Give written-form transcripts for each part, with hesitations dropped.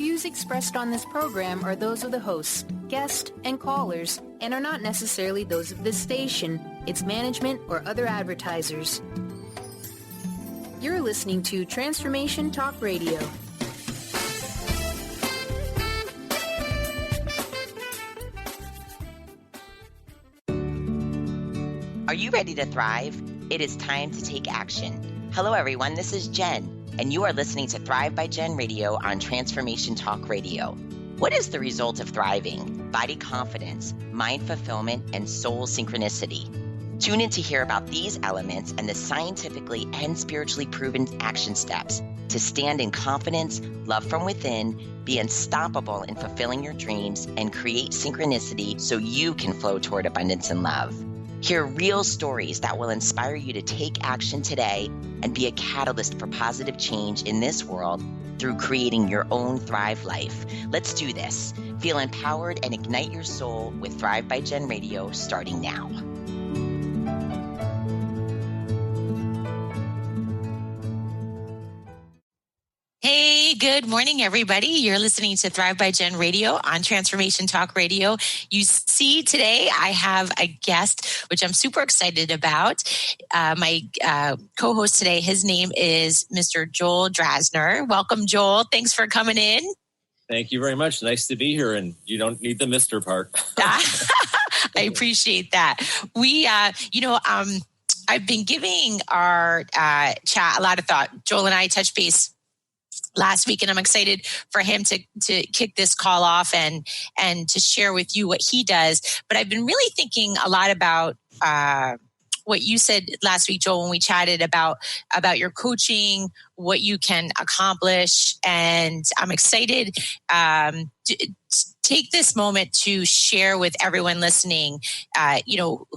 views expressed on this program are those of the hosts, guests, and callers, and are not necessarily those of this station, its management, or other advertisers. You're listening to Transformation Talk Radio. Are you ready to thrive? It is time to take action. Hello, everyone. This is Jen, and you are listening to Thrive by Jen Radio on Transformation Talk Radio. What is the result of thriving? Body confidence, mind fulfillment, and soul synchronicity. Tune in to hear about these elements and the scientifically and spiritually proven action steps to stand in confidence, love from within, be unstoppable in fulfilling your dreams, and create synchronicity so you can flow toward abundance and love. Hear real stories that will inspire you to take action today and be a catalyst for positive change in this world through creating your own Thrive life. Let's do this. Feel empowered and ignite your soul with Thrive by Jen Radio starting now. Hey, good morning, everybody. You're listening to Thrive by Jen Radio on Transformation Talk Radio. You see, today I have a guest, which I'm super excited about. My co-host today, his name is Mr. Joel Drasner. Welcome, Joel. Thanks for coming in. Thank you very much. Nice to be here, and you don't need the Mr. part. I appreciate that. I've been giving our chat a lot of thought. Joel and I touched base last week, and I'm excited for him to kick this call off and to share with you what he does. But I've been really thinking a lot about what you said last week, Joel, when we chatted about your coaching, what you can accomplish, and I'm excited to take this moment to share with everyone listening,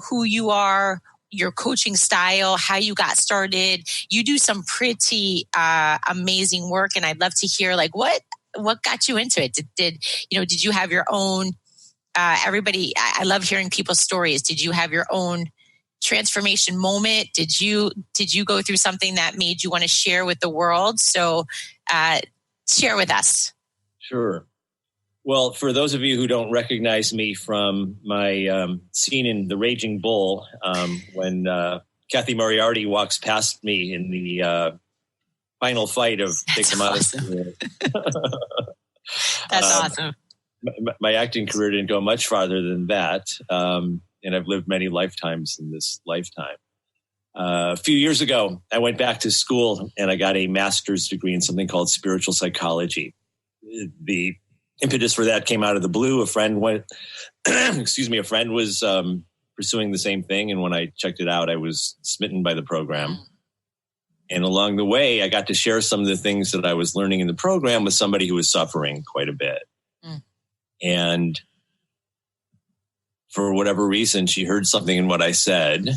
who you are, your coaching style, how you got started. You do some pretty amazing work, and I'd love to hear what got you into it. Did you have your own? I love hearing people's stories. Did you have your own transformation moment? Did you go through something that made you want to share with the world? So share with us. Sure. Well, for those of you who don't recognize me from my scene in The Raging Bull, when Kathy Moriarty walks past me in the final fight of Take Them Out of School. That's awesome. My acting career didn't go much farther than that, and I've lived many lifetimes in this lifetime. A few years ago, I went back to school and I got a master's degree in something called spiritual psychology. The impetus for that came out of the blue. A friend was pursuing the same thing. And when I checked it out, I was smitten by the program. And along the way, I got to share some of the things that I was learning in the program with somebody who was suffering quite a bit. And for whatever reason, she heard something in what I said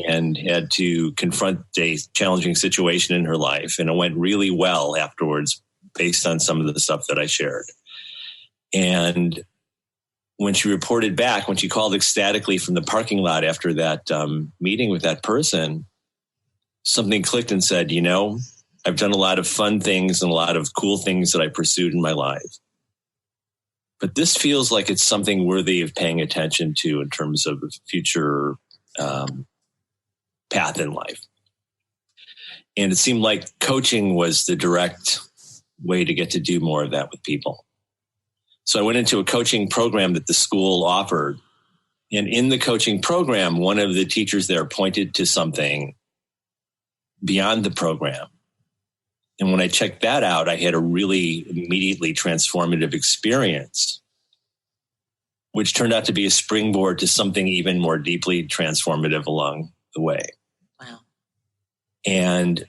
and had to confront a challenging situation in her life. And it went really well afterwards based on some of the stuff that I shared. And when she reported back, when she called ecstatically from the parking lot after that meeting with that person, something clicked and said, I've done a lot of fun things and a lot of cool things that I pursued in my life. But this feels like it's something worthy of paying attention to in terms of a future path in life. And it seemed like coaching was the direct way to get to do more of that with people. So I went into a coaching program that the school offered. And in the coaching program, one of the teachers there pointed to something beyond the program. And when I checked that out, I had a really immediately transformative experience, which turned out to be a springboard to something even more deeply transformative along the way. Wow. And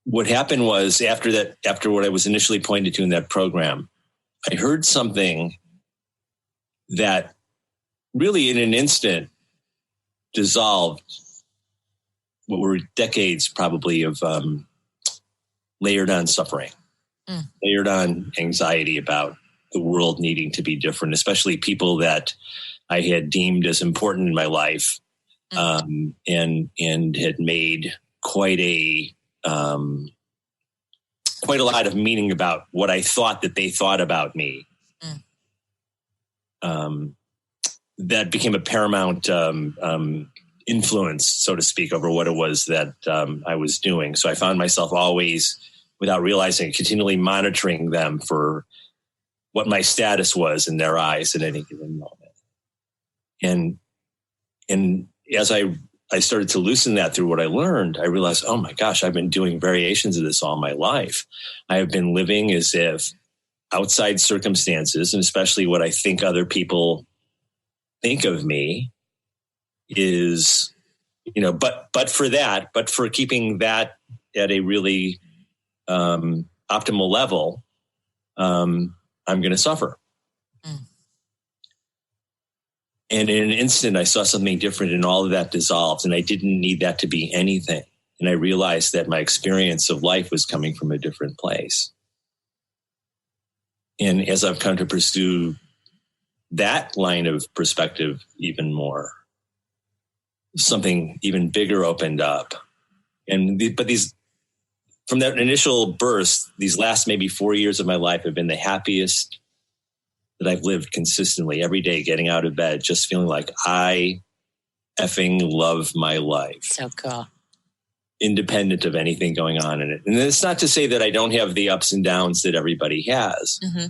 what happened was after what I was initially pointed to in that program, I heard something that really in an instant dissolved what were decades probably of layered on suffering, layered on anxiety about the world needing to be different, especially people that I had deemed as important in my life, and had made quite a quite a lot of meaning about what I thought that they thought about me. That became a paramount influence, so to speak, over what it was that I was doing. So I found myself always, without realizing, continually monitoring them for what my status was in their eyes at any given moment. And as I started to loosen that through what I learned, I realized, oh my gosh, I've been doing variations of this all my life. I have been living as if outside circumstances, and especially what I think other people think of me, is, but for keeping that at a really optimal level, I'm going to suffer. And in an instant, I saw something different, and all of that dissolved, and I didn't need that to be anything. And I realized that my experience of life was coming from a different place. And as I've come to pursue that line of perspective even more, something even bigger opened up. From that initial burst, these last maybe 4 years of my life have been the happiest that I've lived consistently every day, getting out of bed, just feeling like I effing love my life. So cool. Independent of anything going on in it. And it's not to say that I don't have the ups and downs that everybody has. Mm-hmm.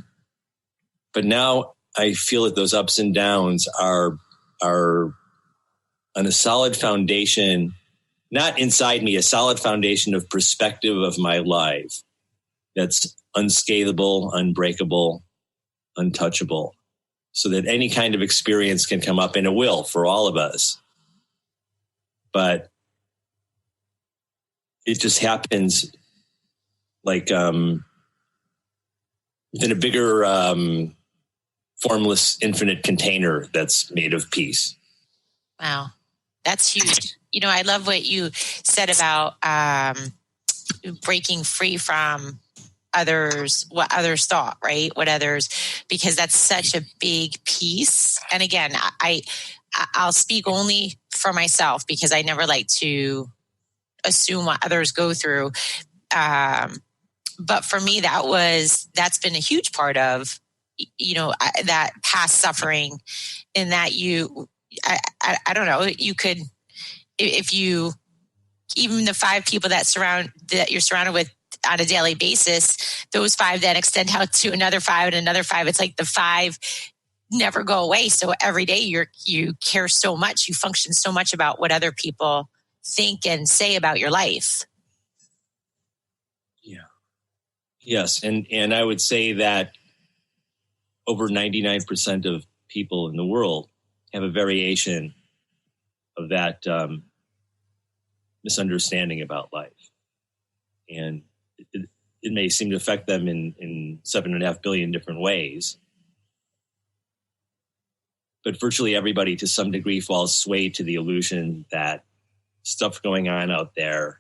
But now I feel that those ups and downs are on a solid foundation, not inside me, a solid foundation of perspective of my life that's unscalable, unbreakable, untouchable, so that any kind of experience can come up, and it will for all of us. But it just happens like within a bigger formless infinite container that's made of peace. Wow. That's huge. I love what you said about breaking free from what others thought, right? Because that's such a big piece. And again, I'll speak only for myself, because I never like to assume what others go through. But for me, that's been a huge part of, that past suffering, in that I don't know, you could, if you, even the 5 people that you're surrounded with on a daily basis, those 5 then extend out to another 5 and another 5. It's like the 5 never go away. So every day you care so much, you function so much about what other people think and say about your life. Yeah. Yes. And I would say that over 99% of people in the world have a variation of that misunderstanding about life. And it may seem to affect them in 7.5 billion different ways. But virtually everybody, to some degree, falls sway to the illusion that stuff going on out there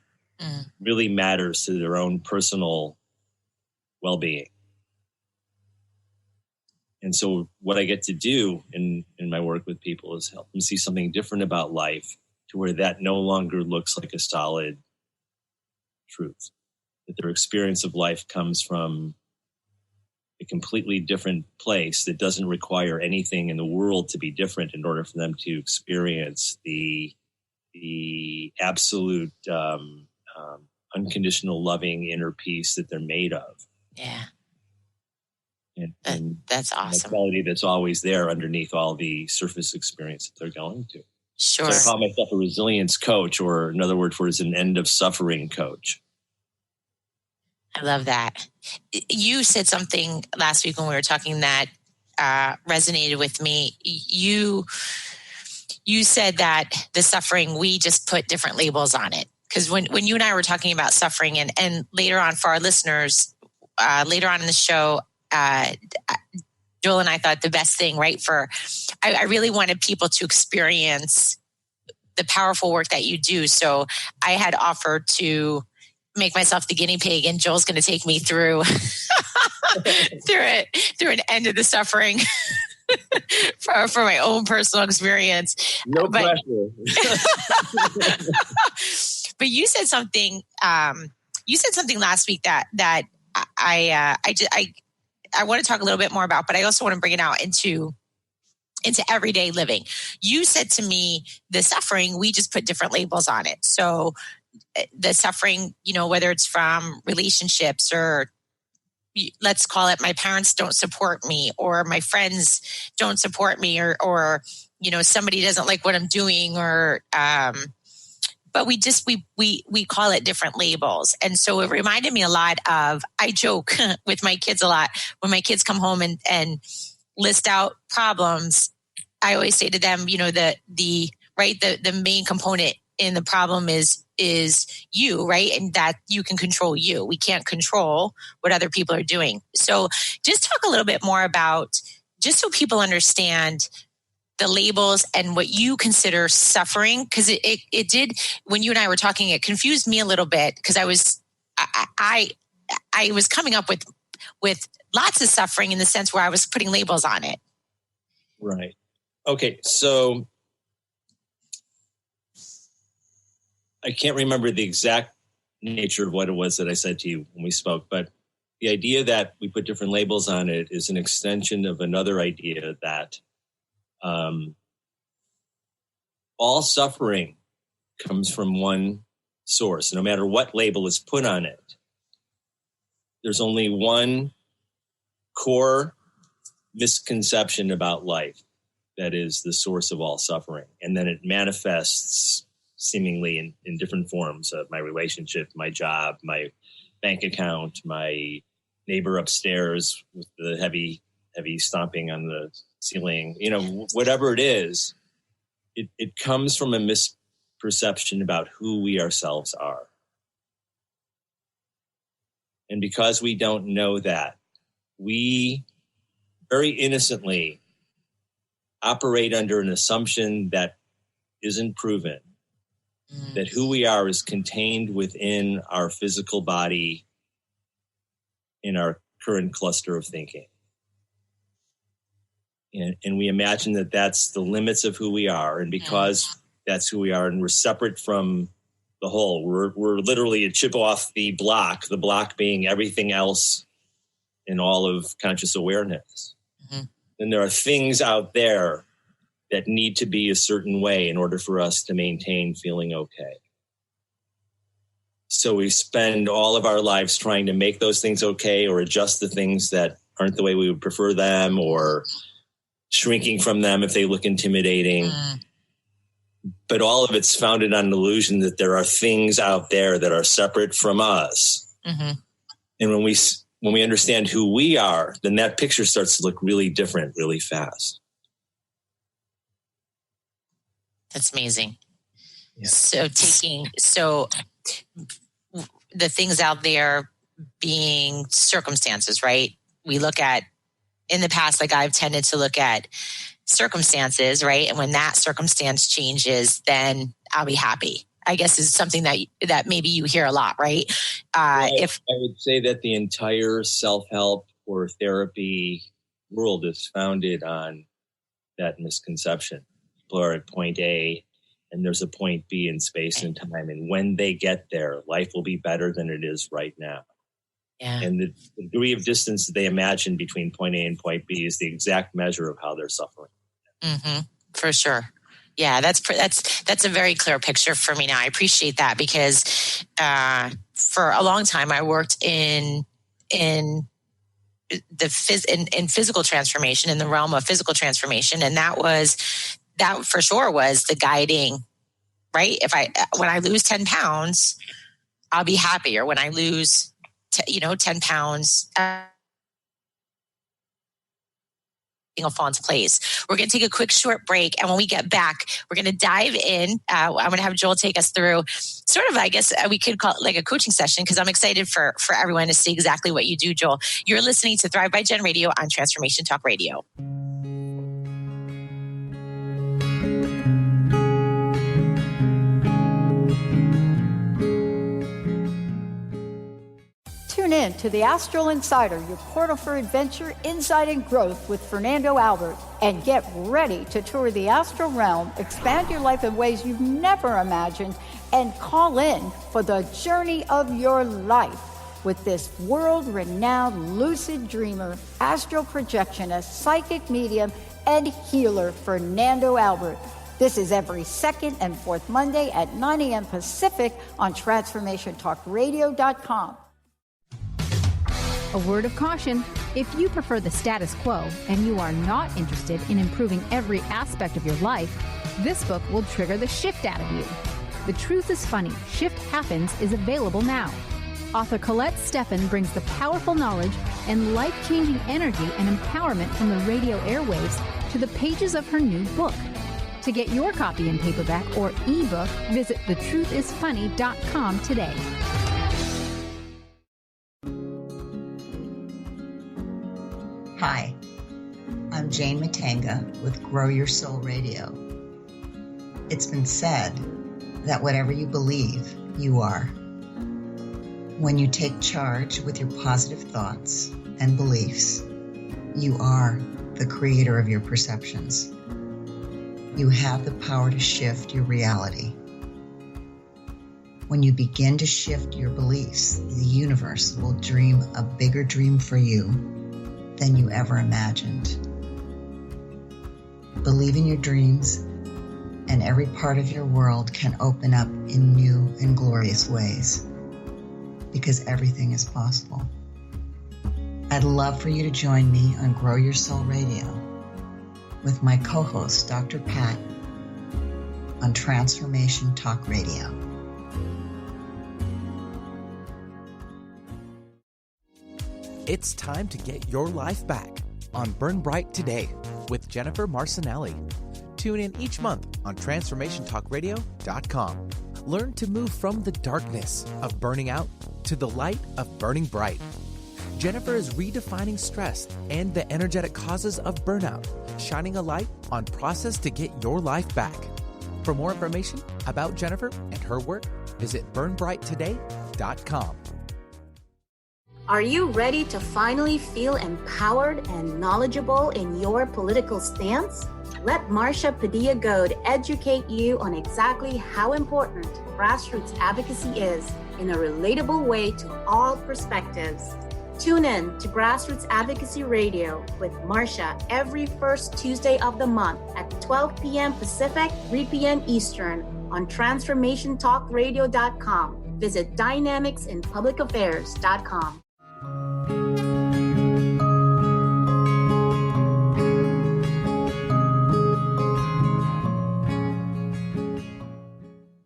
really matters to their own personal well-being. And so what I get to do in my work with people is help them see something different about life, to where that no longer looks like a solid truth. That their experience of life comes from a completely different place that doesn't require anything in the world to be different in order for them to experience the absolute unconditional, loving inner peace that they're made of. Yeah. And that's awesome. The quality that's always there underneath all the surface experience that they're going to. Sure. So I call myself a resilience coach, or another word for it is an end of suffering coach. I love that. You said something last week when we were talking that resonated with me. You said that the suffering, we just put different labels on it. Because when you and I were talking about suffering, and later on for our listeners, later on in the show, Joel and I thought the best thing, right, I really wanted people to experience the powerful work that you do. So I had offered to make myself the guinea pig, and Joel's going to take me through through an end of the suffering for my own personal experience. No pressure. But you said something. You said something last week that want to talk a little bit more about, but I also want to bring it out into everyday living. You said to me, the suffering, we just put different labels on it. So the suffering, whether it's from relationships or let's call it my parents don't support me or my friends don't support me or somebody doesn't like what I'm doing or, but we call it different labels. And so it reminded me a lot of, I joke with my kids a lot when my kids come home and list out problems. I always say to them, the main component in the problem is you, right? And that you can control you. We can't control what other people are doing. So just talk a little bit more about, just so people understand the labels and what you consider suffering. Because it did, when you and I were talking, it confused me a little bit because I was coming up with lots of suffering in the sense where I was putting labels on it. Right. Okay. So I can't remember the exact nature of what it was that I said to you when we spoke, but the idea that we put different labels on it is an extension of another idea that all suffering comes from one source. No matter what label is put on it, there's only one core misconception about life that is the source of all suffering. And then it manifests seemingly in different forms of my relationship, my job, my bank account, my neighbor upstairs with the heavy stomping on the ceiling, whatever it is, it comes from a misperception about who we ourselves are. And because we don't know that, we very innocently operate under an assumption that isn't proven, that who we are is contained within our physical body in our current cluster of thinking. And we imagine that that's the limits of who we are. And because that's who we are and we're separate from the whole, we're literally a chip off the block being everything else in all of conscious awareness. Mm-hmm. And there are things out there that need to be a certain way in order for us to maintain feeling okay. So we spend all of our lives trying to make those things okay or adjust the things that aren't the way we would prefer them or shrinking from them if they look intimidating. But all of it's founded on an illusion that there are things out there that are separate from us. Mm-hmm. And when we understand who we are, then that picture starts to look really different really fast. That's amazing. Yeah. So the things out there being circumstances, right? We look at, in the past, like I've tended to look at circumstances, right? And when that circumstance changes, then I'll be happy. I guess is something that maybe you hear a lot, right? If I would say that the entire self-help or therapy world is founded on that misconception. People are at point A and there's a point B in space and time. And when they get there, life will be better than it is right now. Yeah. And the degree of distance that they imagine between point A and point B is the exact measure of how they're suffering. Mm-hmm. For sure. Yeah, that's a very clear picture for me now. I appreciate that because for a long time I worked in physical transformation, in the realm of physical transformation, and that for sure was the guiding, right? When I lose 10 pounds, I'll be happy, or when I lose 10 pounds, will fall into place. We're going to take a quick short break. And when we get back, we're going to dive in. I'm going to have Joel take us through sort of, I guess we could call it like a coaching session, because I'm excited for everyone to see exactly what you do, Joel. You're listening to Thrive by Jen Radio on Transformation Talk Radio. Tune in to the Astral Insider, your portal for adventure, insight, and growth with Fernando Albert. And get ready to tour the astral realm, expand your life in ways you've never imagined, and call in for the journey of your life with this world-renowned lucid dreamer, astral projectionist, psychic medium, and healer, Fernando Albert. This is every second and fourth Monday at 9 a.m. Pacific on TransformationTalkRadio.com. A word of caution: if you prefer the status quo and you are not interested in improving every aspect of your life, this book will trigger the shift out of you. The Truth is Funny, Shift Happens is available now. Author Colette Steffen brings the powerful knowledge and life-changing energy and empowerment from the radio airwaves to the pages of her new book. To get your copy in paperback or ebook, visit thetruthisfunny.com today. Hi, I'm Jane Matanga with Grow Your Soul Radio. It's been said that whatever you believe, you are. When you take charge with your positive thoughts and beliefs, you are the creator of your perceptions. You have the power to shift your reality. When you begin to shift your beliefs, the universe will dream a bigger dream for you than you ever imagined. Believe in your dreams, and every part of your world can open up in new and glorious ways, because everything is possible. I'd love for you to join me on Grow Your Soul Radio with my co-host, Dr. Pat, on Transformation Talk Radio. It's time to get your life back on Burn Bright Today with Jennifer Marcinelli. Tune in each month on TransformationTalkRadio.com. Learn to move from the darkness of burning out to the light of burning bright. Jennifer is redefining stress and the energetic causes of burnout, shining a light on process to get your life back. For more information about Jennifer and her work, visit burnbrighttoday.com. Are you ready to finally feel empowered and knowledgeable in your political stance? Let Marcia Padilla-Goad educate you on exactly how important grassroots advocacy is in a relatable way to all perspectives. Tune in to Grassroots Advocacy Radio with Marcia every first Tuesday of the month at 12 p.m. Pacific, 3 p.m. Eastern on TransformationTalkRadio.com. Visit DynamicsInPublicAffairs.com.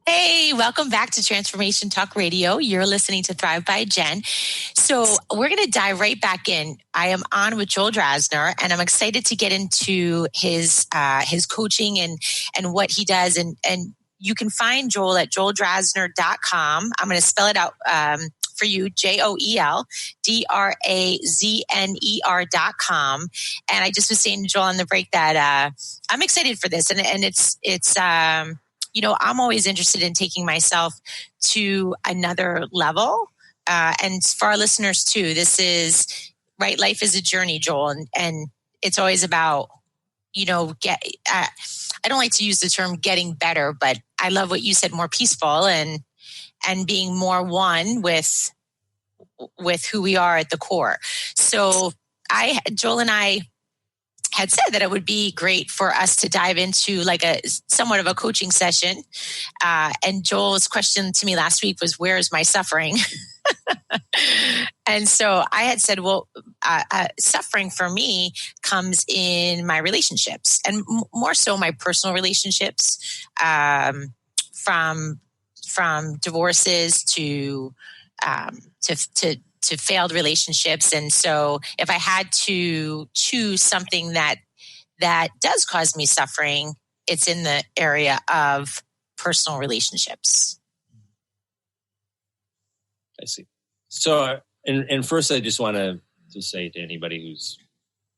Hey, welcome back to Transformation Talk Radio. You're listening to Thrive by Jen. So we're going to dive right back in. I am on with Joel Drasner, and I'm excited to get into his coaching and what he does. And you can find Joel at joeldrasner.com. I'm going to spell it out for you, JoelDrazner.com. And I just was saying to Joel on the break that I'm excited for this, and it's I'm always interested in taking myself to another level. And for our listeners too, this is right. Life is a journey, Joel, and it's always about, I don't like to use the term getting better, but I love what you said, more peaceful and being more one with who we are at the core. So Joel and I had said that it would be great for us to dive into like a somewhat of a coaching session. And Joel's question to me last week was, where is my suffering? And so I had said, well, suffering for me comes in my relationships, and more so my personal relationships, from divorces to failed relationships. And so if I had to choose something that does cause me suffering, it's in the area of personal relationships. I see. So, and first, I just want to say to anybody who's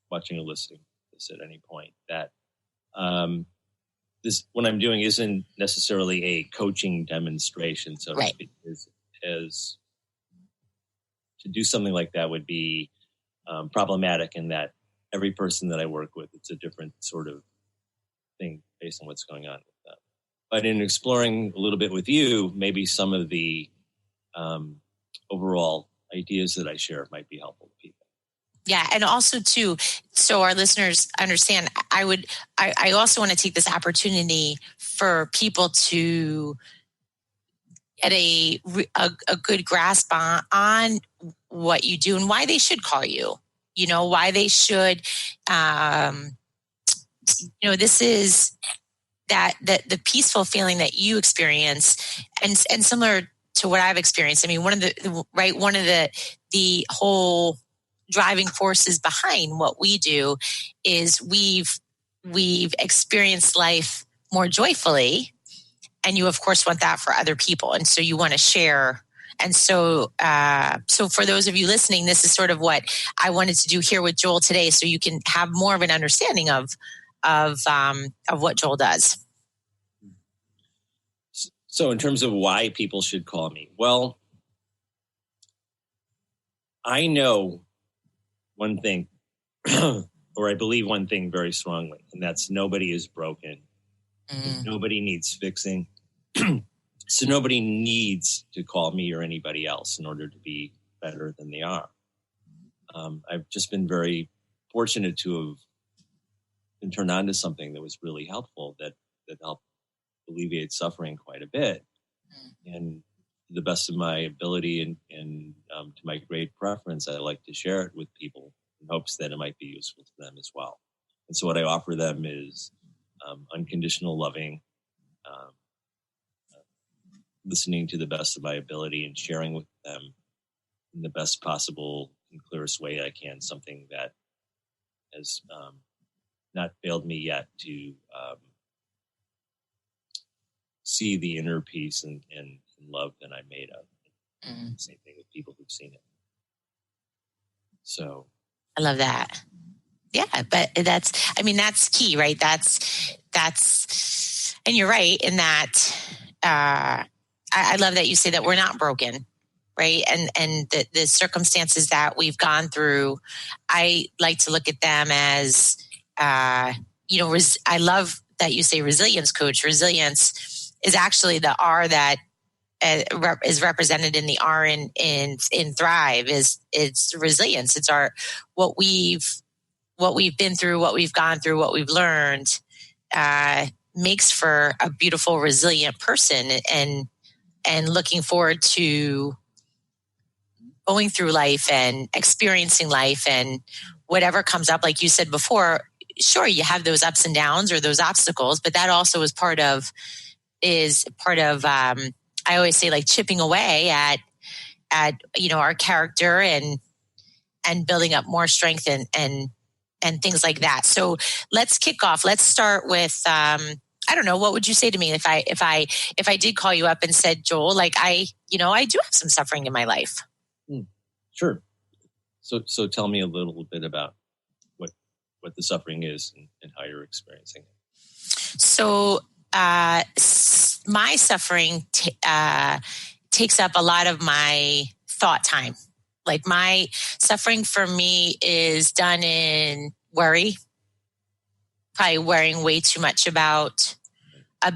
watching or listening to this at any point that this what I'm doing isn't necessarily a coaching demonstration. So right. as to do something like that would be problematic in that every person that I work with, it's a different sort of thing based on what's going on with them. But in exploring a little bit with you, maybe some of the overall ideas that I share might be helpful to people. Yeah. And also too, so our listeners understand, I also want to take this opportunity for people to get a good grasp on what you do and why they should call you, why they should, this is that the peaceful feeling that you experience and similar to what I've experienced. I mean, one of the whole driving forces behind what we do is we've experienced life more joyfully, and you of course want that for other people, and so you want to share. And so for those of you listening, this is sort of what I wanted to do here with Joel today, so you can have more of an understanding of what Joel does. So in terms of why people should call me, well, I know one thing, or I believe one thing very strongly, and that's nobody is broken. Nobody needs fixing. So nobody needs to call me or anybody else in order to be better than they are. I've just been very fortunate to have been turned on to something that was really helpful, that helped alleviate suffering quite a bit. And to the best of my ability and to my great preference, I like to share it with people in hopes that it might be useful to them as well. And so what I offer them is unconditional loving, listening to the best of my ability and sharing with them in the best possible and clearest way I can, something that has not failed me yet to see the inner peace and love that I'm made of. Same thing with people who've seen it. So I love that. Yeah, but that's key, right? That's, and you're right in that. I love that you say that we're not broken, right? And the circumstances that we've gone through, I like to look at them as, I love that you say resilience, coach. Resilience is actually the R that is represented in the R in Thrive. It's resilience. It's what we've been through, what we've gone through, what we've learned, makes for a beautiful, resilient person, and looking forward to going through life and experiencing life, and whatever comes up. Like you said before, sure, you have those ups and downs or those obstacles, but that also is part of I always say, like, chipping away at our character and building up more strength and things like that. So let's kick off. Let's start with I don't know, what would you say to me if I did call you up and said, Joel, like, I do have some suffering in my life. Sure. So tell me a little bit about what the suffering is and how you're experiencing it. So my suffering takes up a lot of my thought time. Like, my suffering for me is done in worry, probably worrying way too much about a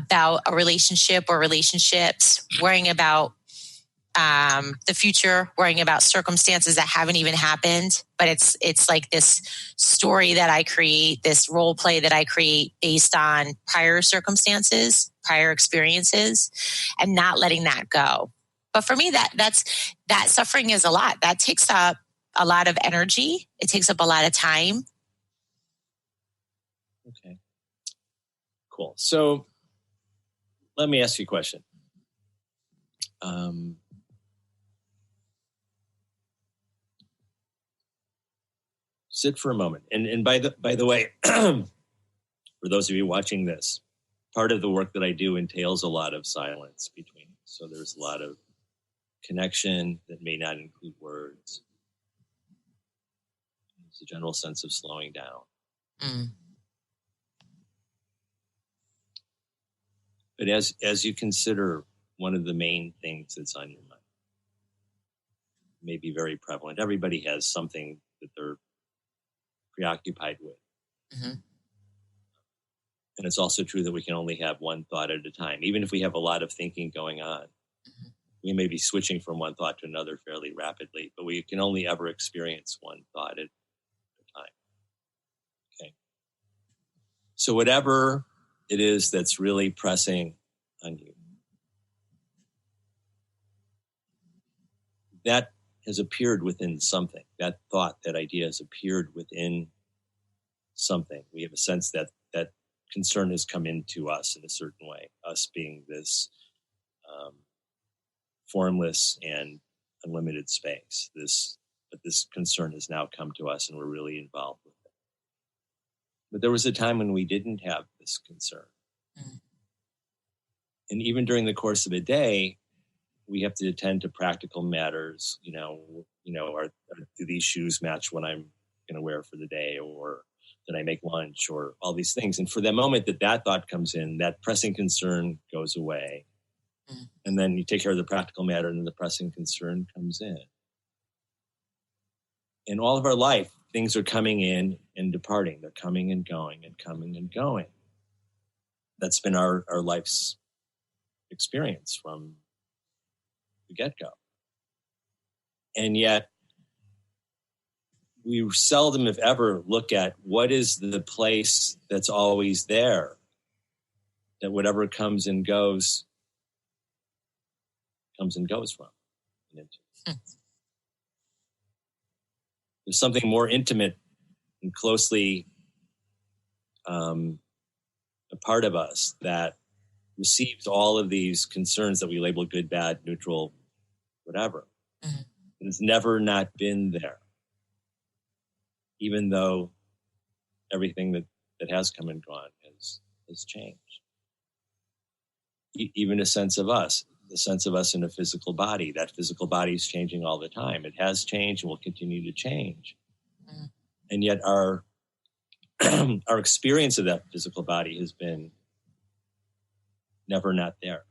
relationship or relationships, worrying about the future, worrying about circumstances that haven't even happened. But it's like this story that I create, this role play that I create based on prior circumstances, prior experiences, and not letting that go. But for me, that suffering is a lot. That takes up a lot of energy. It takes up a lot of time. Okay. Cool. So let me ask you a question. Sit for a moment. And by the way, for those of you watching this, part of the work that I do entails a lot of silence between us. So there's a lot of connection that may not include words. It's a general sense of slowing down. But as you consider one of the main things that's on your mind, may be very prevalent. Everybody has something that they're preoccupied with. Mm-hmm. And it's also true that we can only have one thought at a time. Even if we have a lot of thinking going on, we may be switching from one thought to another fairly rapidly, but we can only ever experience one thought at a time. Okay. So whatever it is that's really pressing on you, that has appeared within something. That thought, that idea has appeared within something. We have a sense that that concern has come into us in a certain way, us being this formless and unlimited space. But this concern has now come to us and we're really involved with it. But there was a time when we didn't have this concern. Mm. And even during the course of a day, we have to attend to practical matters. Do these shoes match what I'm going to wear for the day, or did I make lunch, or all these things? And for the moment that thought comes in, that pressing concern goes away. Mm. And then you take care of the practical matter, and then the pressing concern comes in. In all of our life, things are coming in and departing. They're coming and going and coming and going. That's been our life's experience from the get-go. And yet, we seldom, if ever, look at what is the place that's always there, that whatever comes and goes from. There's something more intimate and closely a part of us that receives all of these concerns that we label good, bad, neutral, whatever. Mm-hmm. It's never not been there, even though everything that has come and gone has changed. Even a sense of us, the sense of us in a physical body, that physical body is changing all the time. It has changed and will continue to change. Mm-hmm. And yet our experience of that physical body has been never not there.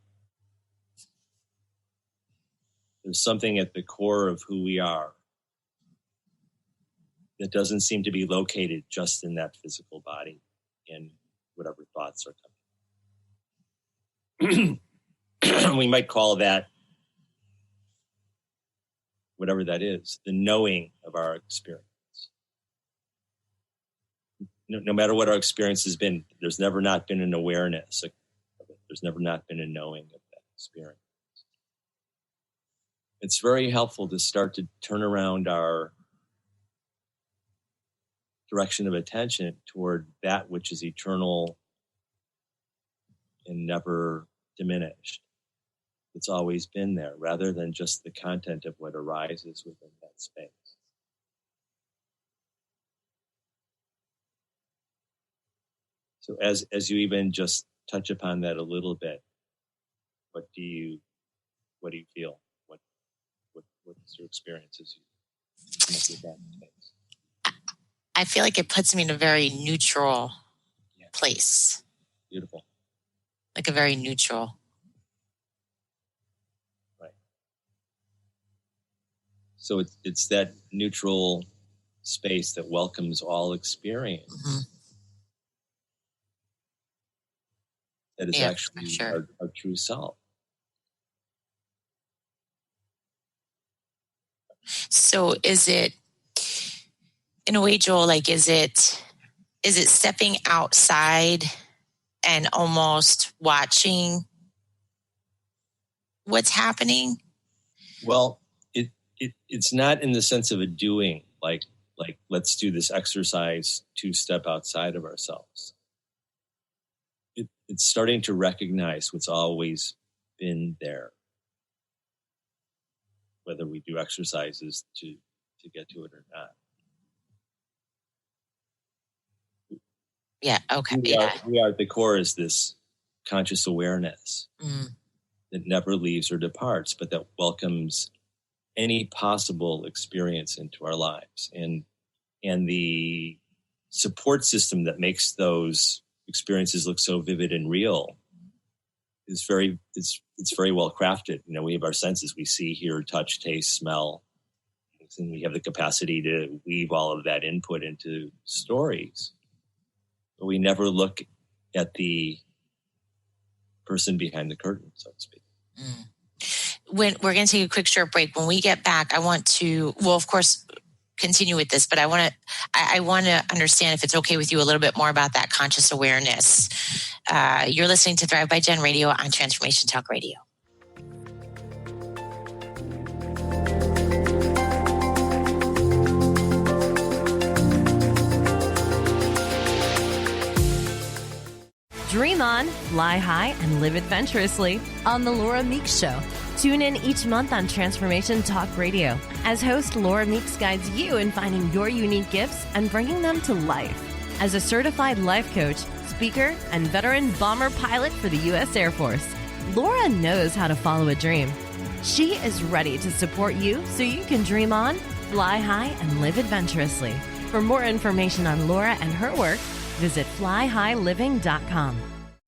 There's something at the core of who we are that doesn't seem to be located just in that physical body and whatever thoughts are coming. We might call that, whatever that is, the knowing of our experience. No matter what our experience has been, there's never not been an awareness of it. There's never not been a knowing of that experience. It's very helpful to start to turn around our direction of attention toward that which is eternal and never diminished. It's always been there, rather than just the content of what arises within that space. So as you even just touch upon that a little bit, what do you feel? What's your experience as you connect with that space? I feel like it puts me in a very neutral place. Beautiful. Like a very neutral. Right. So it's that neutral space that welcomes all experience. Mm-hmm. That is actually our true self. So is it, in a way, Joel, like is it stepping outside and almost watching what's happening? Well, it's not in the sense of a doing, like let's do this exercise to step outside of ourselves. It's starting to recognize what's always been there, whether we do exercises to get to it or not. Yeah, okay. We are at the core is this conscious awareness that never leaves or departs, but that welcomes any possible experience into our lives. And the support system that makes those experiences look so vivid and real is it's very well crafted. You know, we have our senses. We see, hear, touch, taste, smell. And we have the capacity to weave all of that input into stories. But we never look at the person behind the curtain, so to speak. we're going to take a quick short break. When we get back, I want to, well, of course, continue with this, but I want to understand, if it's okay with you, a little bit more about that conscious awareness. You're listening to Thrive by Jen Radio on Transformation Talk Radio. Dream on, fly high, and live adventurously on The Laura Meeks Show. Tune in each month on Transformation Talk Radio as host Laura Meeks guides you in finding your unique gifts and bringing them to life. As a certified life coach, speaker, and veteran bomber pilot for the U.S. Air Force, Laura knows how to follow a dream. She is ready to support you so you can dream on, fly high, and live adventurously. For more information on Laura and her work, visit flyhighliving.com.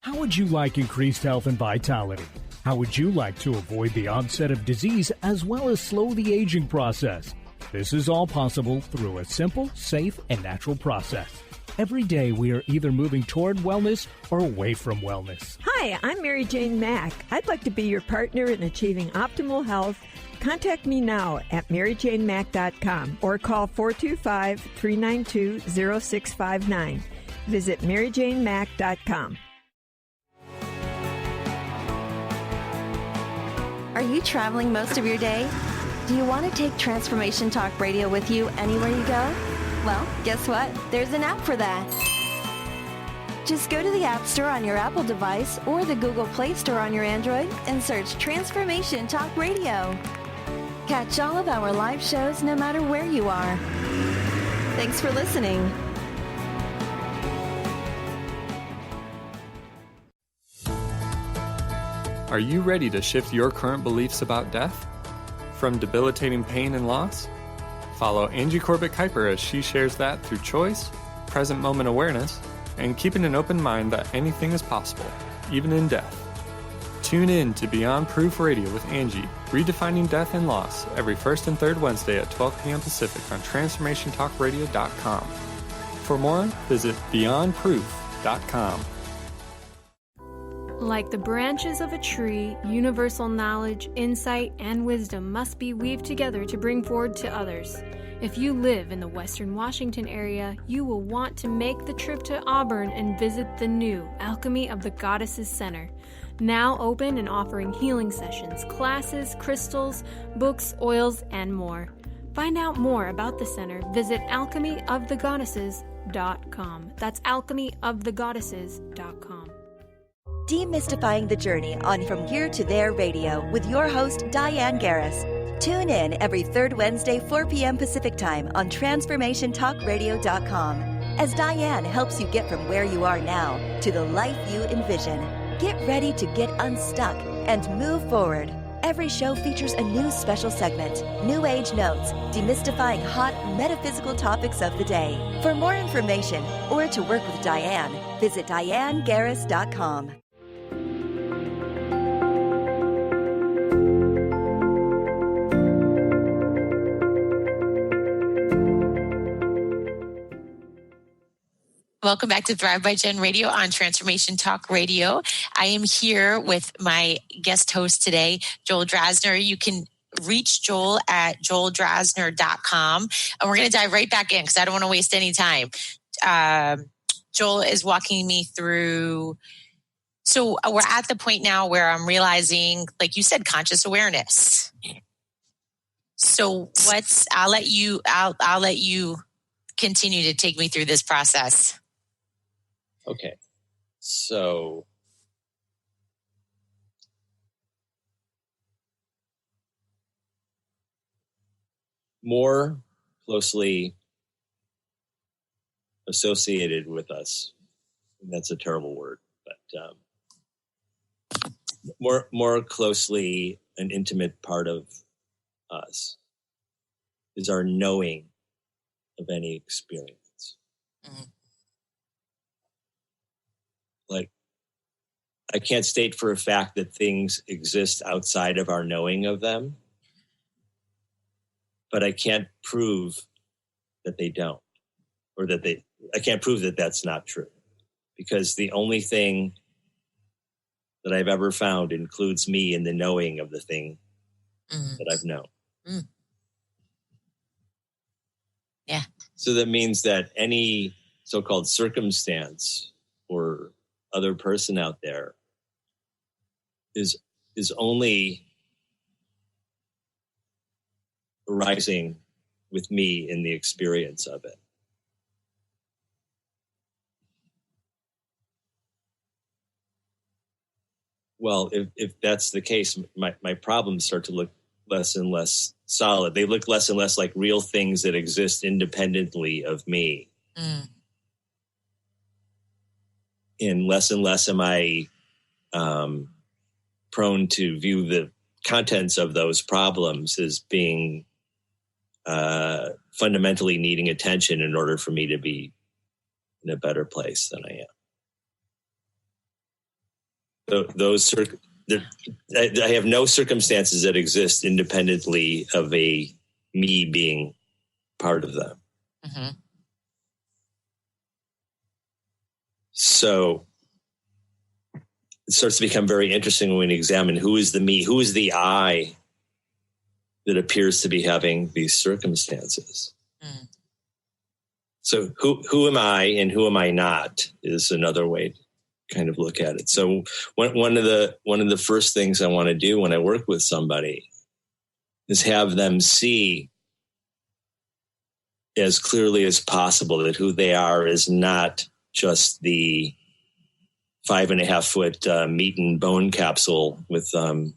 How would you like increased health and vitality? How would you like to avoid the onset of disease as well as slow the aging process? This is all possible through a simple, safe, and natural process. Every day we are either moving toward wellness or away from wellness. Hi, I'm Mary Jane Mack. I'd like to be your partner in achieving optimal health. Contact me now at maryjanemack.com or call 425-392-0659. Visit maryjanemack.com. Are you traveling most of your day? Do you want to take Transformation Talk Radio with you anywhere you go? Well, guess what? There's an app for that. Just go to the App Store on your Apple device or the Google Play Store on your Android and search Transformation Talk Radio. Catch all of our live shows no matter where you are. Thanks for listening. Are you ready to shift your current beliefs about death? From debilitating pain and loss? Follow Angie Corbett-Kuiper as she shares that through choice, present moment awareness, and keeping an open mind that anything is possible, even in death. Tune in to Beyond Proof Radio with Angie, redefining death and loss, every first and third Wednesday at 12 p.m. Pacific on TransformationTalkRadio.com. For more, visit BeyondProof.com. Like the branches of a tree, universal knowledge, insight, and wisdom must be weaved together to bring forward to others. If you live in the Western Washington area, you will want to make the trip to Auburn and visit the new Alchemy of the Goddesses Center. Now open and offering healing sessions, classes, crystals, books, oils, and more. Find out more about the center. Visit alchemyofthegoddesses.com. That's alchemyofthegoddesses.com. Demystifying the Journey on From Here to There Radio with your host, Diane Garris. Tune in every third Wednesday, 4 p.m. Pacific Time on TransformationTalkRadio.com as Diane helps you get from where you are now to the life you envision. Get ready to get unstuck and move forward. Every show features a new special segment, New Age Notes, demystifying hot metaphysical topics of the day. For more information or to work with Diane, visit DianeGarris.com. Welcome back to Thrive by Jen Radio on Transformation Talk Radio. I am here with my guest host today, Joel Drasner. You can reach Joel at joeldrasner.com. And we're going to dive right back in because I don't want to waste any time. Joel is walking me through. So we're at the point now where I'm realizing, like you said, conscious awareness. So I'll let you continue to take me through this process. Okay, so more closely associated with us, and that's a terrible word, but more closely an intimate part of us is our knowing of any experience. Mm-hmm. Like, I can't state for a fact that things exist outside of our knowing of them, but I can't prove that they don't, or I can't prove that that's not true, because the only thing that I've ever found includes me in the knowing of the thing that I've known. Yeah. So that means that any so-called circumstance or other person out there is only arising with me in the experience of it. Well, if that's the case, my problems start to look less and less solid. They look less and less like real things that exist independently of me. And less am I prone to view the contents of those problems as being fundamentally needing attention in order for me to be in a better place than I am. I have no circumstances that exist independently of me being part of them. So it starts to become very interesting when we examine who is the me, who is the I that appears to be having these circumstances. So who am I and who am I not is another way to kind of look at it. So one of the first things I want to do when I work with somebody is have them see as clearly as possible that who they are is not just the 5.5 foot meat and bone capsule with a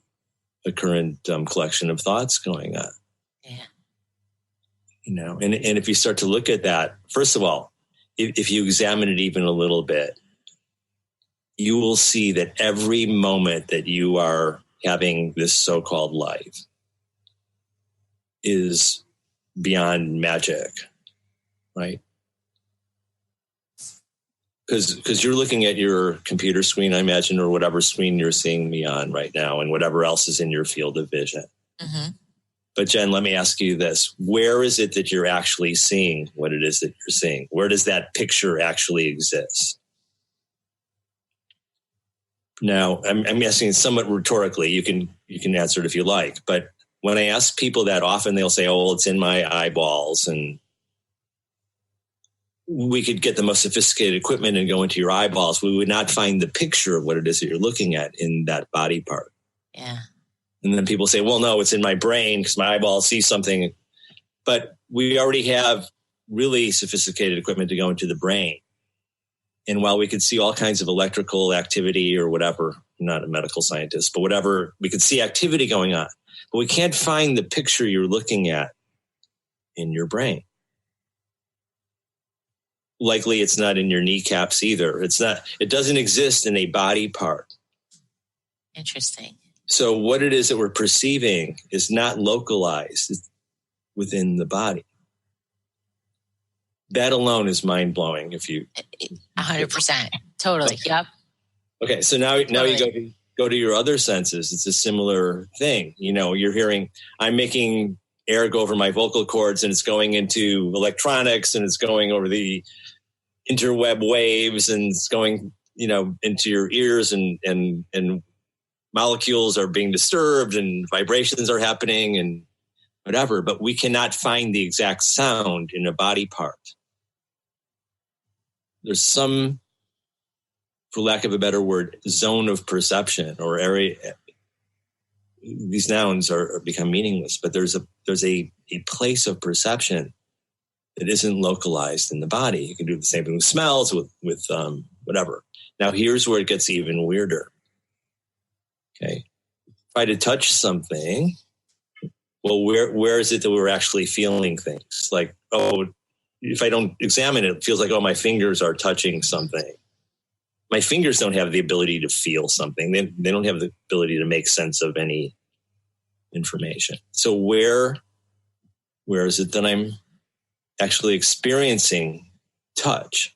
current collection of thoughts going on. Yeah. And if you start to look at that, first of all, if you examine it even a little bit, you will see that every moment that you are having this so-called life is beyond magic, right? Because you're looking at your computer screen, I imagine, or whatever screen you're seeing me on right now, and whatever else is in your field of vision. But Jen, let me ask you this. Where is it that you're actually seeing what it is that you're seeing? Where does that picture actually exist? Now, I'm asking somewhat rhetorically. You can answer it if you like. But when I ask people that, often they'll say, "Oh, well, it's in my eyeballs," and we could get the most sophisticated equipment and go into your eyeballs. We would not find the picture of what it is that you're looking at in that body part. Yeah. And then people say, "Well, no, it's in my brain because my eyeballs see something." But we already have really sophisticated equipment to go into the brain. And while we could see all kinds of electrical activity or whatever, I'm not a medical scientist, but whatever, we could see activity going on. But we can't find the picture you're looking at in your brain. Likely it's not in your kneecaps either. It doesn't exist in a body part. Interesting. So what it is that we're perceiving is not localized within the body. That alone is mind-blowing. If you 100%. Totally. Yep. Okay. So now you go to your other senses. It's a similar thing. You're hearing, I'm making air go over my vocal cords and it's going into electronics and it's going over the interweb waves and it's going, into your ears and molecules are being disturbed and vibrations are happening and whatever, but we cannot find the exact sound in a body part. There's some, for lack of a better word, zone of perception or area. These nouns are become meaningless, but there's a place of perception that isn't localized in the body. You can do the same thing with smells, with whatever. Now here's where it gets even weirder. Okay. Try to touch something. Well, where is it that we're actually feeling things? Like, if I don't examine it, it feels like, my fingers are touching something. My fingers don't have the ability to feel something. They don't have the ability to make sense of any information. So where is it that I'm actually experiencing touch?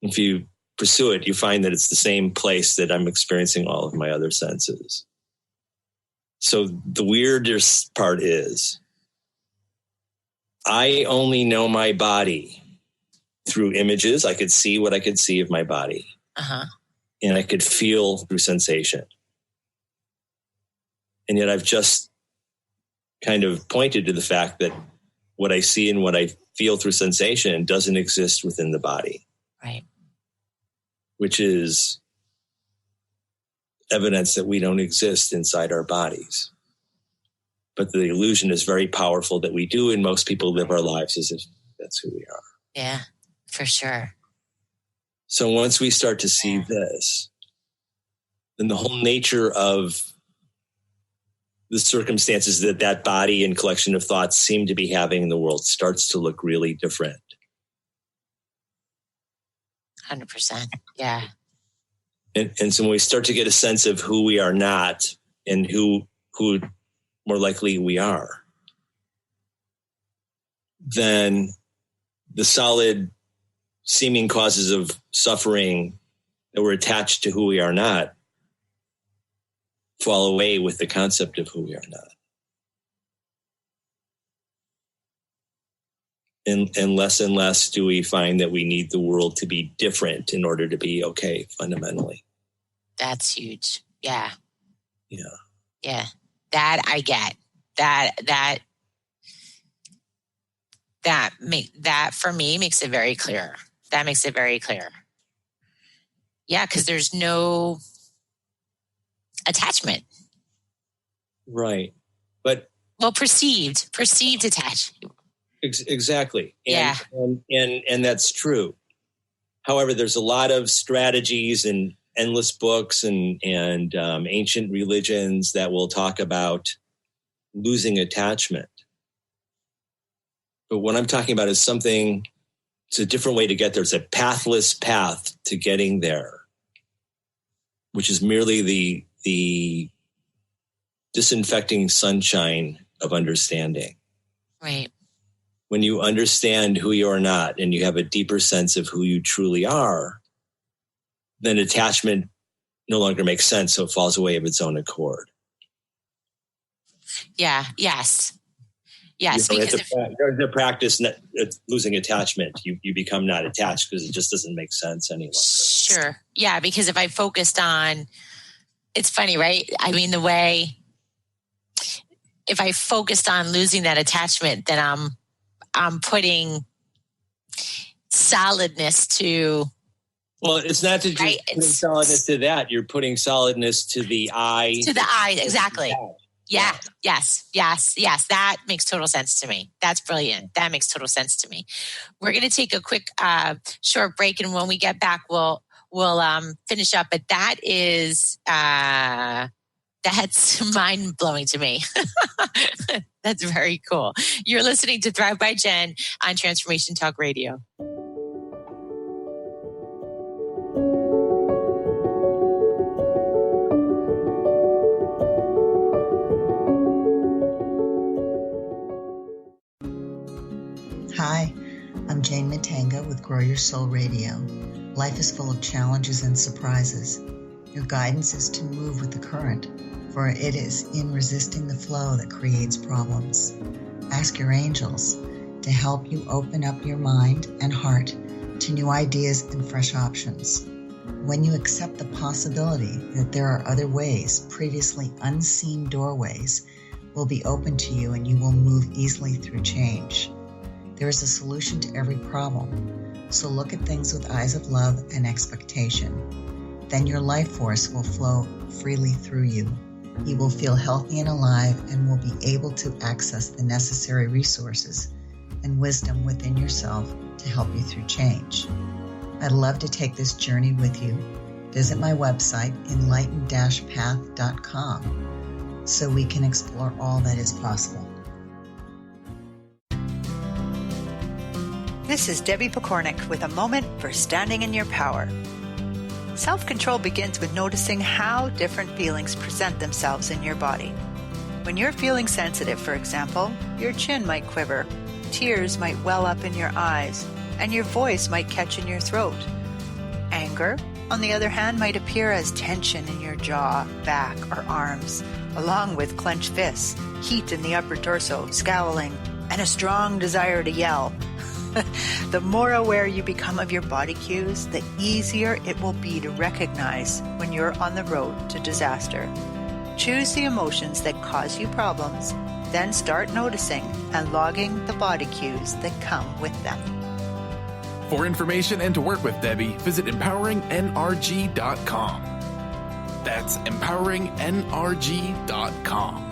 If you pursue it, you find that it's the same place that I'm experiencing all of my other senses. So the weirdest part is I only know my body through images. I could see what I could see of my body. And I could feel through sensation. And yet I've just kind of pointed to the fact that what I see and what I feel through sensation doesn't exist within the body. Right. Which is evidence that we don't exist inside our bodies. But the illusion is very powerful that we do, and most people live our lives as if that's who we are. Yeah, for sure. So once we start to see this, then the whole nature of the circumstances that that body and collection of thoughts seem to be having in the world starts to look really different. 100%. Yeah. And so when we start to get a sense of who we are not and who more likely we are, then the solid seeming causes of suffering that were attached to who we are not fall away with the concept of who we are not. And less do we find that we need the world to be different in order to be okay, fundamentally. That's huge. Yeah. Yeah. Yeah. That I get. That for me makes it very clear. That makes it very clear. Yeah, because there's no attachment. Right. But perceived attachment. Exactly. And that's true. However, there's a lot of strategies and endless books and ancient religions that will talk about losing attachment. But what I'm talking about is something, it's a different way to get there. It's a pathless path to getting there, which is merely the disinfecting sunshine of understanding. Right. When you understand who you are not and you have a deeper sense of who you truly are, then attachment no longer makes sense, so it falls away of its own accord. Yeah. Yes. Yes. You know, because the practice losing attachment, you become not attached because it just doesn't make sense any longer. Sure. Yeah. Because if I focused on, it's funny, right? I mean, if I focused on losing that attachment, then I'm putting solidness to. Well, it's not that you're putting solidness to that. You're putting solidness to the I. To the I, exactly. Yeah. Yes. That makes total sense to me. That's brilliant. That makes total sense to me. We're going to take a quick short break, and when we get back, we'll finish up. But that is that's mind blowing to me. That's very cool. You're listening to Thrive by Jen on Transformation Talk Radio. Hi, I'm Jane Matanga with Grow Your Soul Radio. Life is full of challenges and surprises. Your guidance is to move with the current, for it is in resisting the flow that creates problems. Ask your angels to help you open up your mind and heart to new ideas and fresh options. When you accept the possibility that there are other ways, previously unseen doorways will be open to you and you will move easily through change. There is a solution to every problem, so look at things with eyes of love and expectation. Then your life force will flow freely through you. You will feel healthy and alive and will be able to access the necessary resources and wisdom within yourself to help you through change. I'd love to take this journey with you. Visit my website, enlightened-path.com, so we can explore all that is possible. This is Debbie Pokornik with a moment for standing in your power. Self-control begins with noticing how different feelings present themselves in your body. When you're feeling sensitive, for example, your chin might quiver, tears might well up in your eyes, and your voice might catch in your throat. Anger, on the other hand, might appear as tension in your jaw, back, or arms, along with clenched fists, heat in the upper torso, scowling, and a strong desire to yell. The more aware you become of your body cues, the easier it will be to recognize when you're on the road to disaster. Choose the emotions that cause you problems, Then start noticing and logging the body cues that come with them. For information and to work with Debbie, visit empoweringnrg.com. That's empoweringnrg.com.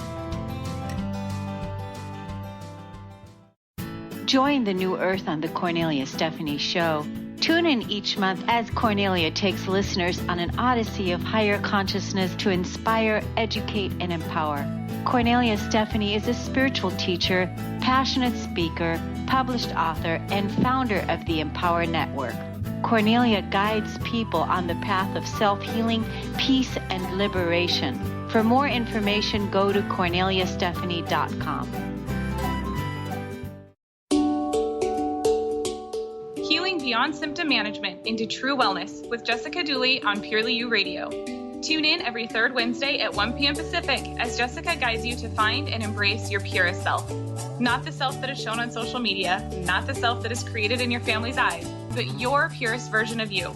Join the new Earth on the Cornelia Stephanie Show. Tune in each month as Cornelia takes listeners on an odyssey of higher consciousness to inspire, educate, and empower. Cornelia Stephanie is a spiritual teacher, passionate speaker, published author, and founder of the Empower Network. Cornelia guides people on the path of self-healing, peace, and liberation. For more information, go to corneliastephanie.com. Healing beyond symptom management into true wellness with Jessica Dooley on Purely You Radio. Tune in every third Wednesday at 1 p.m. Pacific as Jessica guides you to find and embrace your purest self. Not the self that is shown on social media, not the self that is created in your family's eyes, but your purest version of you.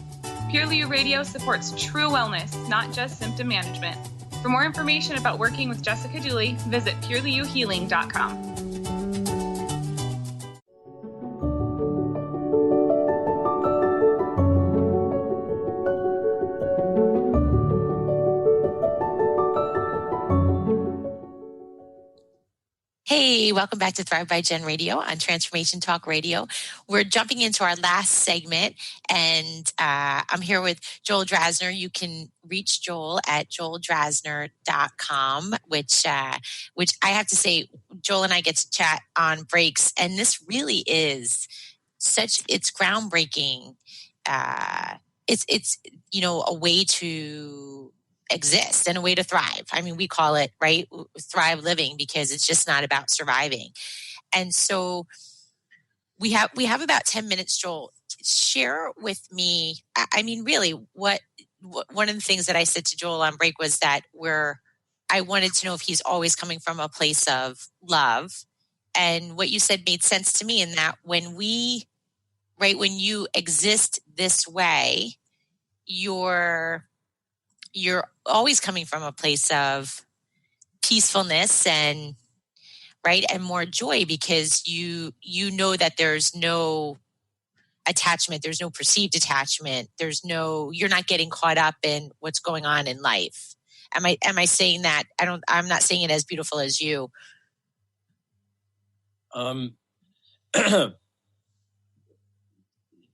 Purely You Radio supports true wellness, not just symptom management. For more information about working with Jessica Dooley, visit purelyyouhealing.com. Hey, welcome back to Thrive by Jen Radio on Transformation Talk Radio. We're jumping into our last segment, and I'm here with Joel Drasner. You can reach Joel at joeldrasner.com, which I have to say, Joel and I get to chat on breaks, and this really is it's groundbreaking. It's a way to exist and a way to thrive. I mean, we call it, right, thrive living, because it's just not about surviving. And so we have about 10 minutes, Joel. Share with me, I mean, really, what one of the things that I said to Joel on break was that I wanted to know if he's always coming from a place of love. And what you said made sense to me, in that when you exist this way, you're always coming from a place of peacefulness and more joy, because you know that there's no attachment, there's no perceived attachment, you're not getting caught up in what's going on in life. Am I saying that? I'm not saying it as beautiful as you.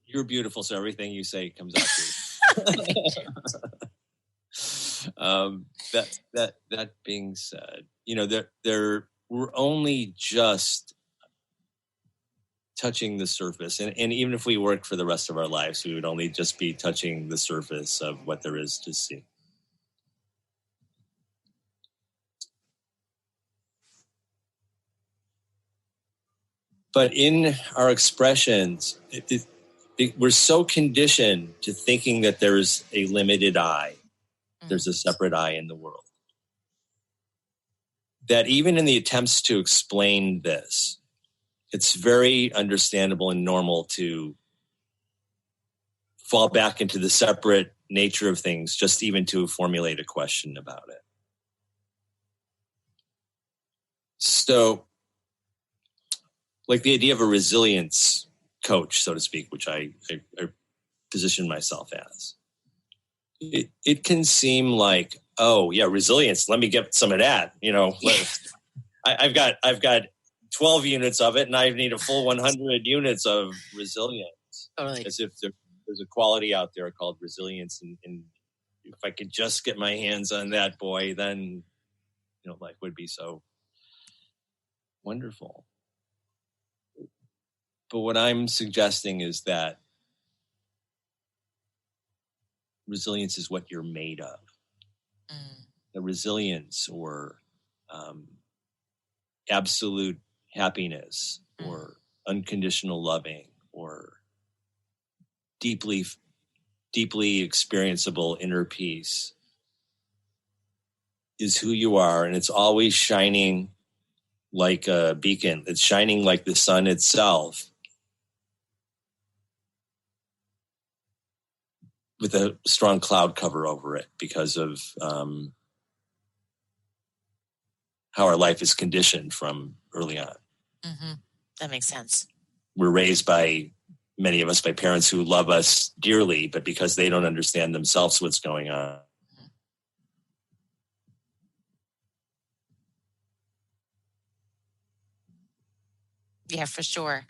You're beautiful, so everything you say comes out to you. That being said, we're only just touching the surface, and even if we worked for the rest of our lives, we would only just be touching the surface of what there is to see. But in our expressions, we're so conditioned to thinking that there's a limited I. There's a separate I in the world. That even in the attempts to explain this, it's very understandable and normal to fall back into the separate nature of things, just even to formulate a question about it. So, like the idea of a resilience coach, so to speak, which I position myself as. It can seem like, oh yeah, resilience. Let me get some of that. I've got 12 units of it, and I need a full 100 units of resilience. Totally. As if there's a quality out there called resilience, and if I could just get my hands on that, boy, then life would be so wonderful. But what I'm suggesting is that resilience is what you're made of. The resilience or absolute happiness or unconditional loving or deeply experienceable inner peace is who you are, and it's always shining like a beacon. It's shining like the sun itself, with a strong cloud cover over it because of how our life is conditioned from early on. Mm-hmm. That makes sense. We're raised by, many of us, by parents who love us dearly, but because they don't understand themselves what's going on. Yeah, for sure.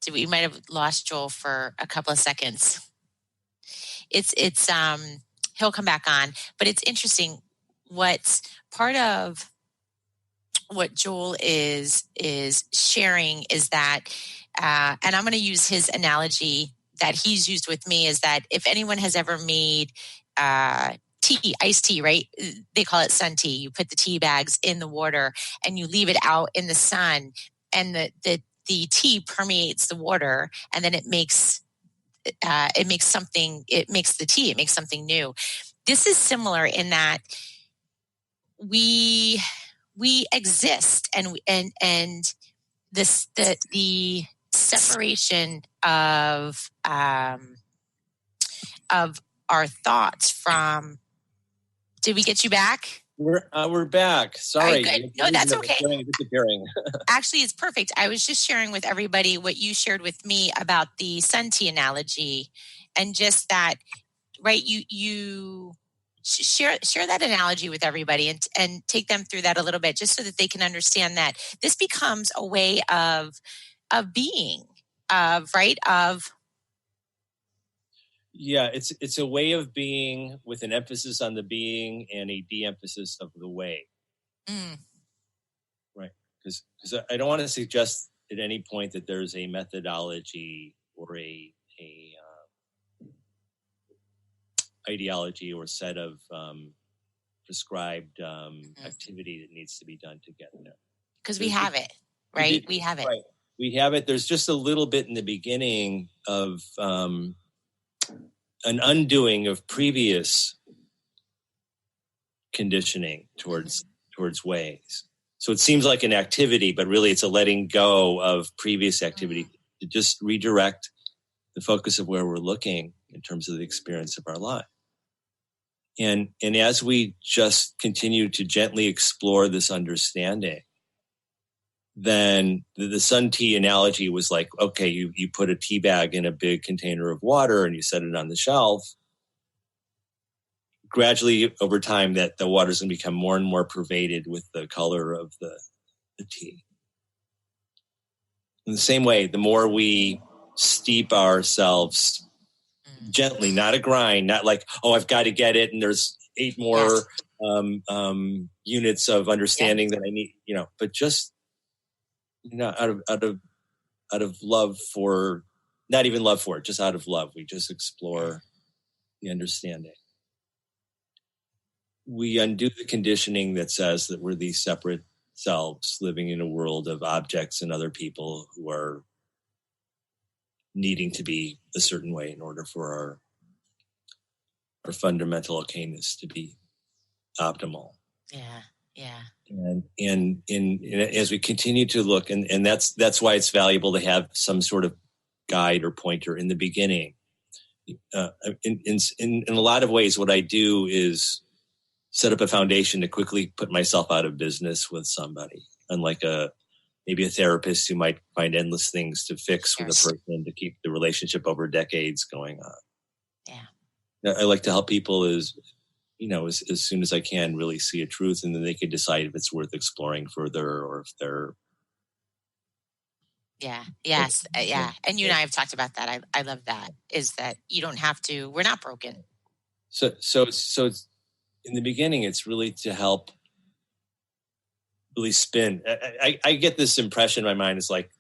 So we might have lost Joel for a couple of seconds. It's he'll come back on, but it's interesting. What's part of what Joel is sharing is that, and I'm going to use his analogy that he's used with me, is that if anyone has ever made tea, iced tea, right? They call it sun tea. You put the tea bags in the water and you leave it out in the sun, and the tea permeates the water, and then it makes something. It makes the tea. It makes something new. This is similar in that we exist, and this the separation of our thoughts from. Did we get you back? We're back. Sorry. Right, good. No, that's okay. Disappearing. Actually, it's perfect. I was just sharing with everybody what you shared with me about the sun tea analogy, and just that, right? You share that analogy with everybody, and take them through that a little bit, just so that they can understand that this becomes a way of being, of. Yeah, it's a way of being with an emphasis on the being and a de-emphasis of the way. Right. Because I don't want to suggest at any point that there's a methodology or a ideology or set of prescribed activity that needs to be done to get there. Because we have it, right? We have it. Right. We have it. There's just a little bit in the beginning of an undoing of previous conditioning towards ways. So it seems like an activity, but really it's a letting go of previous activity to just redirect the focus of where we're looking in terms of the experience of our life. And as we just continue to gently explore this understanding, then the sun tea analogy was like, okay, you put a tea bag in a big container of water and you set it on the shelf. Gradually, over time, that the water is going to become more and more pervaded with the color of the tea. In the same way, the more we steep ourselves gently, not a grind, not like, oh, I've got to get it, and there's 8 more units of understanding that I need, but just out of love for, not even love for it, just out of love, we just explore the understanding. We undo the conditioning that says that we're these separate selves living in a world of objects and other people who are needing to be a certain way in order for our fundamental okayness to be optimal. Yeah. And as we continue to look, and that's why it's valuable to have some sort of guide or pointer in the beginning. In a lot of ways, what I do is set up a foundation to quickly put myself out of business with somebody, unlike maybe a therapist who might find endless things to fix with a person to keep the relationship over decades going on. Yeah, I like to help people as soon as I can really see a truth, and then they can decide if it's worth exploring further or if they're. Yeah. Yes. Yeah. And you and I have talked about that. I love that. Is that you don't have to. We're not broken. So it's, in the beginning, it's really to help really spin. I get this impression in my mind is like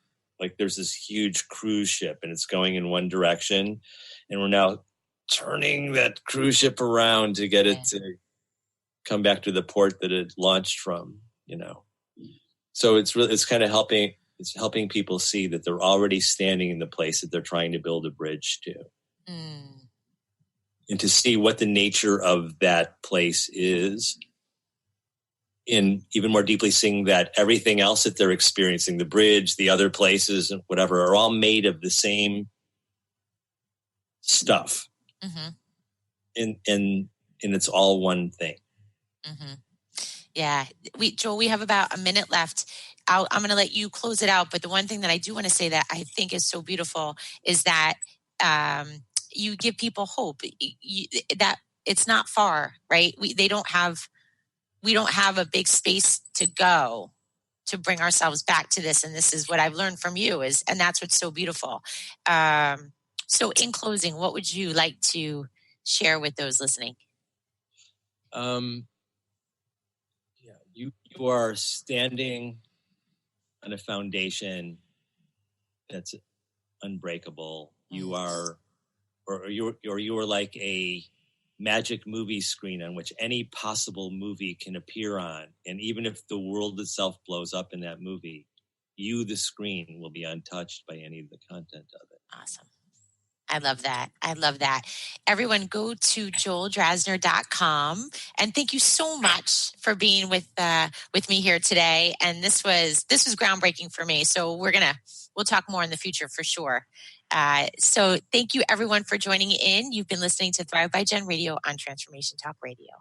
there's this huge cruise ship and it's going in one direction, and we're now turning that cruise ship around to get it to come back to the port that it launched from. So it's kind of helping people see that they're already standing in the place that they're trying to build a bridge to. And to see what the nature of that place is, and even more deeply seeing that everything else that they're experiencing, the bridge, the other places, and whatever, are all made of the same stuff. And it's all one thing. Yeah. Joel, we have about a minute left. I'm going to let you close it out. But the one thing that I do want to say that I think is so beautiful is that you give people hope that it's not far, right? We don't have a big space to go to bring ourselves back to this. And this is what I've learned from you and that's what's so beautiful. So in closing, what would you like to share with those listening? You are standing on a foundation that's unbreakable. You are like a magic movie screen on which any possible movie can appear on. And even if the world itself blows up in that movie, you, the screen, will be untouched by any of the content of it. Awesome. I love that. Everyone go to joeldrasner.com, and thank you so much for being with me here today. And this was groundbreaking for me. So we'll talk more in the future for sure. So thank you everyone for joining in. You've been listening to Thrive by Jen Radio on Transformation Talk Radio.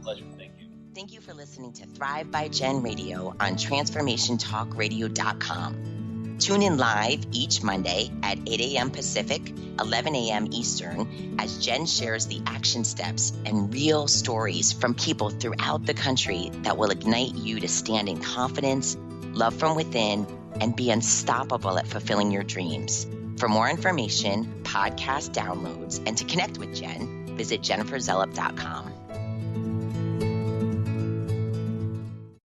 Pleasure. Thank you. Thank you for listening to Thrive by Jen Radio on TransformationTalkRadio.com. Tune in live each Monday at 8 a.m. Pacific, 11 a.m. Eastern, as Jen shares the action steps and real stories from people throughout the country that will ignite you to stand in confidence, love from within, and be unstoppable at fulfilling your dreams. For more information, podcast downloads, and to connect with Jen, visit jenniferzellup.com.